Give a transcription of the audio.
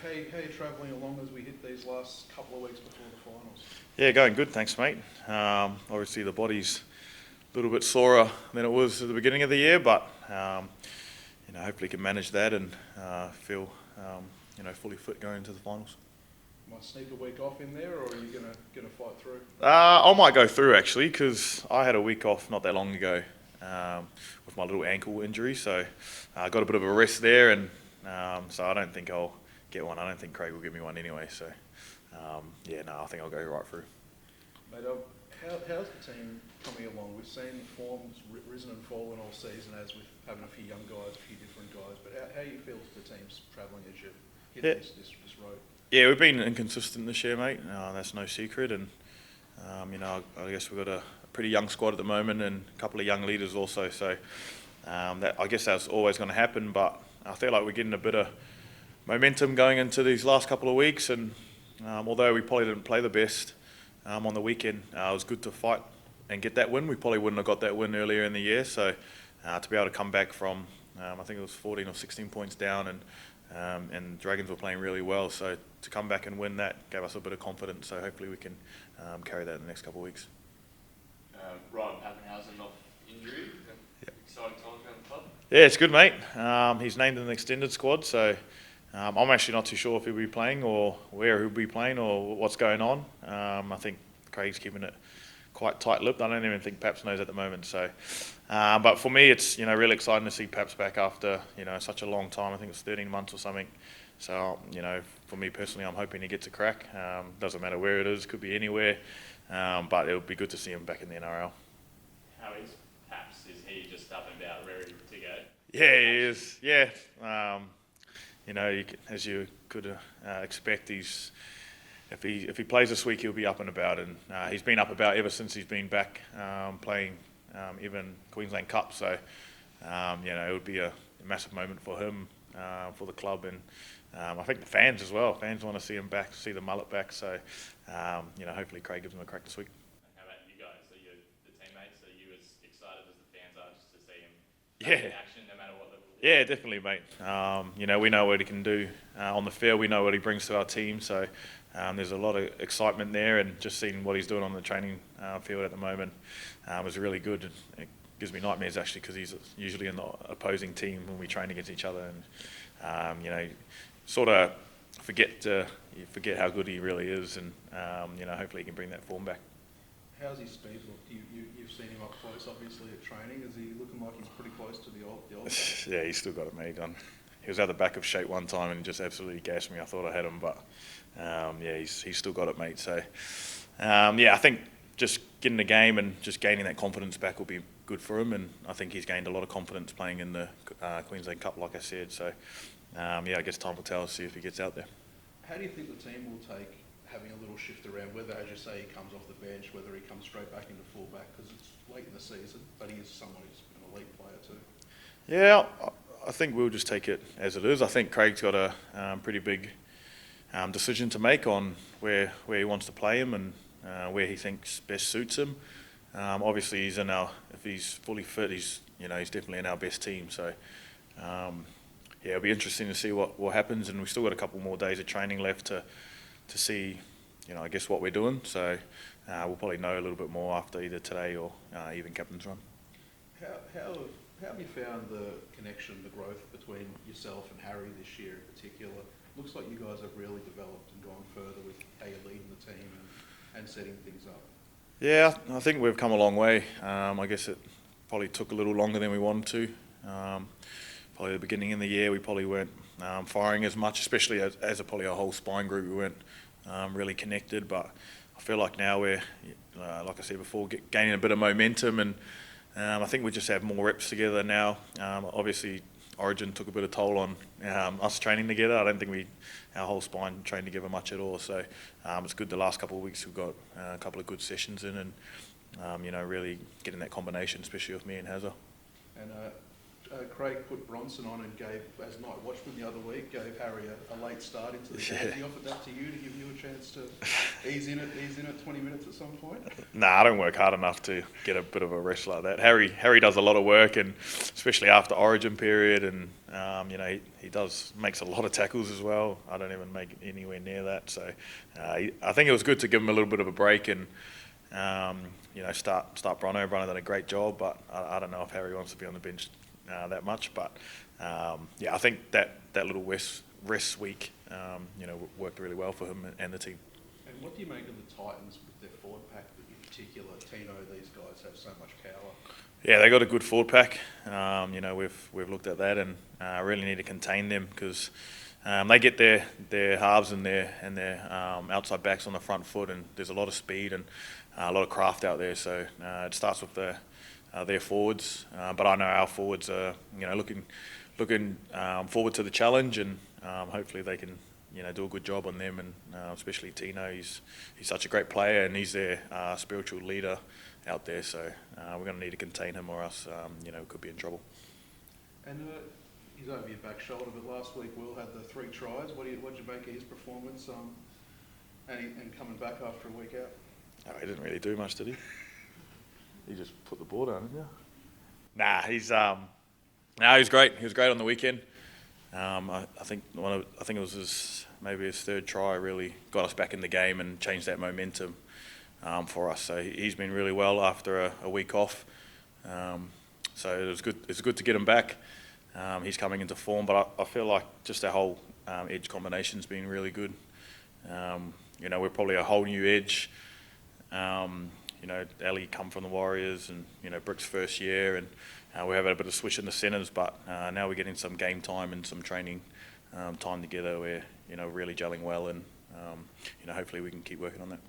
how are you travelling along as we hit these last couple of weeks before the finals? Yeah, going good, thanks, mate. Obviously, the body's a little bit sorer than it was at the beginning of the year, but hopefully can manage that and feel fully fit going into the finals. Might sneak a week off in there, or are you gonna fight through? I might go through actually because I had a week off not that long ago with my little ankle injury, so I got a bit of a rest there, and so I don't think I'll get one. I don't think Craig will give me one anyway. So I think I'll go right through. Mate, how's the team coming along? We've seen forms risen and fallen all season, as with having a few young guys, a few different guys. But how you feel the team's travelling as you hit this road? Yeah, we've been inconsistent this year, mate. That's no secret, and I guess we've got a pretty young squad at the moment and a couple of young leaders also. So I guess that's always going to happen. But I feel like we're getting a bit of momentum going into these last couple of weeks, and although we probably didn't play the best on the weekend, it was good to fight and get that win. We probably wouldn't have got that win earlier in the year, so to be able to come back from I think it was 14 or 16 points down, and Dragons were playing really well, so to come back and win that gave us a bit of confidence. So hopefully we can carry that in the next couple of weeks. Papenhuyzen off injury. Exciting times around the club. Yeah, it's good, mate. He's named in the extended squad, so I'm actually not too sure if he'll be playing or where he'll be playing or what's going on. I think Craig's keeping it quite tight-lipped. I don't even think Paps knows at the moment. So, but for me, it's really exciting to see Paps back after such a long time. I think it's 13 months or something. So for me personally, I'm hoping he gets a crack. Doesn't matter where it is, could be anywhere. But it would be good to see him back in the NRL. How is Paps? Is he just up and about, ready to go? Yeah, he is. Yeah. As you could expect, if he plays this week, he'll be up and about, and he's been up about ever since he's been back playing even Queensland Cup. So it would be a massive moment for him, for the club, and I think the fans as well. Fans want to see him back, see the mullet back. So hopefully Craig gives him a crack this week. How about you guys? Are you the teammates? Are you as excited as the fans are just to see him in action, no matter what level? Yeah, definitely, mate. We know what he can do on the field. We know what he brings to our team. So there's a lot of excitement there, and just seeing what he's doing on the training field at the moment is really good. It gives me nightmares actually, because he's usually in the opposing team when we train against each other, and sort of you forget how good he really is, and hopefully he can bring that form back. How's his speed look? You've seen him up close, obviously, at training. Is he looking like he's pretty close to the old days? Yeah, he's still got it, mate. He was at the back of shape one time and just absolutely gassed me. I thought I had him, but he's still got it, mate. So I think just getting the game and just gaining that confidence back will be good for him, and I think he's gained a lot of confidence playing in the Queensland Cup, like I said. So I guess time will tell, see if he gets out there. How do you think the team will take having a little shift around, whether, as you say, he comes off the bench, whether he comes straight back into fullback, because it's late in the season, but he is someone who's an elite player too? Yeah, I think we'll just take it as it is. I think Craig's got a pretty big decision to make on where he wants to play him, and where he thinks best suits him. Obviously, if he's fully fit, he's definitely in our best team. So it'll be interesting to see what happens, and we've still got a couple more days of training left to see, I guess what we're doing. So we'll probably know a little bit more after either today or even captain's run. How have you found the connection, the growth between yourself and Harry this year in particular? Looks like you guys have really developed and gone further with how you're leading the team and setting things up. Yeah, I think we've come a long way. I guess it probably took a little longer than we wanted to. Probably at the beginning of the year, we probably weren't firing as much, especially as probably our whole spine group. We weren't really connected, but I feel like now we're, like I said before, gaining a bit of momentum, and I think we just have more reps together now. Obviously, Origin took a bit of toll on us training together. I don't think our whole spine trained together much at all. So it's good the last couple of weeks we've got a couple of good sessions in, and really getting that combination, especially with me and Hazza. And Craig put Bronson on and gave, as night watchman the other week, gave Harry a late start into the game. Yeah. He offered that to you to give you a chance to ease in at 20 minutes at some point? Nah, I don't work hard enough to get a bit of a rest like that. Harry does a lot of work, and especially after Origin period, and he makes a lot of tackles as well. I don't even make anywhere near that. So I think it was good to give him a little bit of a break and start Brono. Brono done a great job, but I don't know if Harry wants to be on the bench that much. But I think that little rest week worked really well for him and the team. And what do you make of the Titans with their forward pack, in particular? Tino, these guys have so much power. Yeah, they got a good forward pack. We've looked at that and really need to contain them because they get their halves and their outside backs on the front foot, and there's a lot of speed and a lot of craft out there. So it starts with their forwards, but I know our forwards are looking forward to the challenge, and hopefully they can do a good job on them, and especially Tino. He's such a great player, and he's their spiritual leader out there. So we're going to need to contain him, or else we could be in trouble. And he's over your back shoulder, but last week Will had the 3 tries. What did you make of his performance? And coming back after a week out. Oh, he didn't really do much, did he? He just put the ball down, didn't he? Nah, he was great. He was great on the weekend. I think it was maybe his 3rd try really got us back in the game and changed that momentum for us. So he's been really well after a week off. So it was good. It's good to get him back. He's coming into form, but I feel like just our whole edge combination's been really good. We're probably a whole new edge. Ali come from the Warriors, and Brick's first year, and we have had a bit of swish in the centres, but now we're getting some game time and some training time together. We're really gelling well, and hopefully we can keep working on that.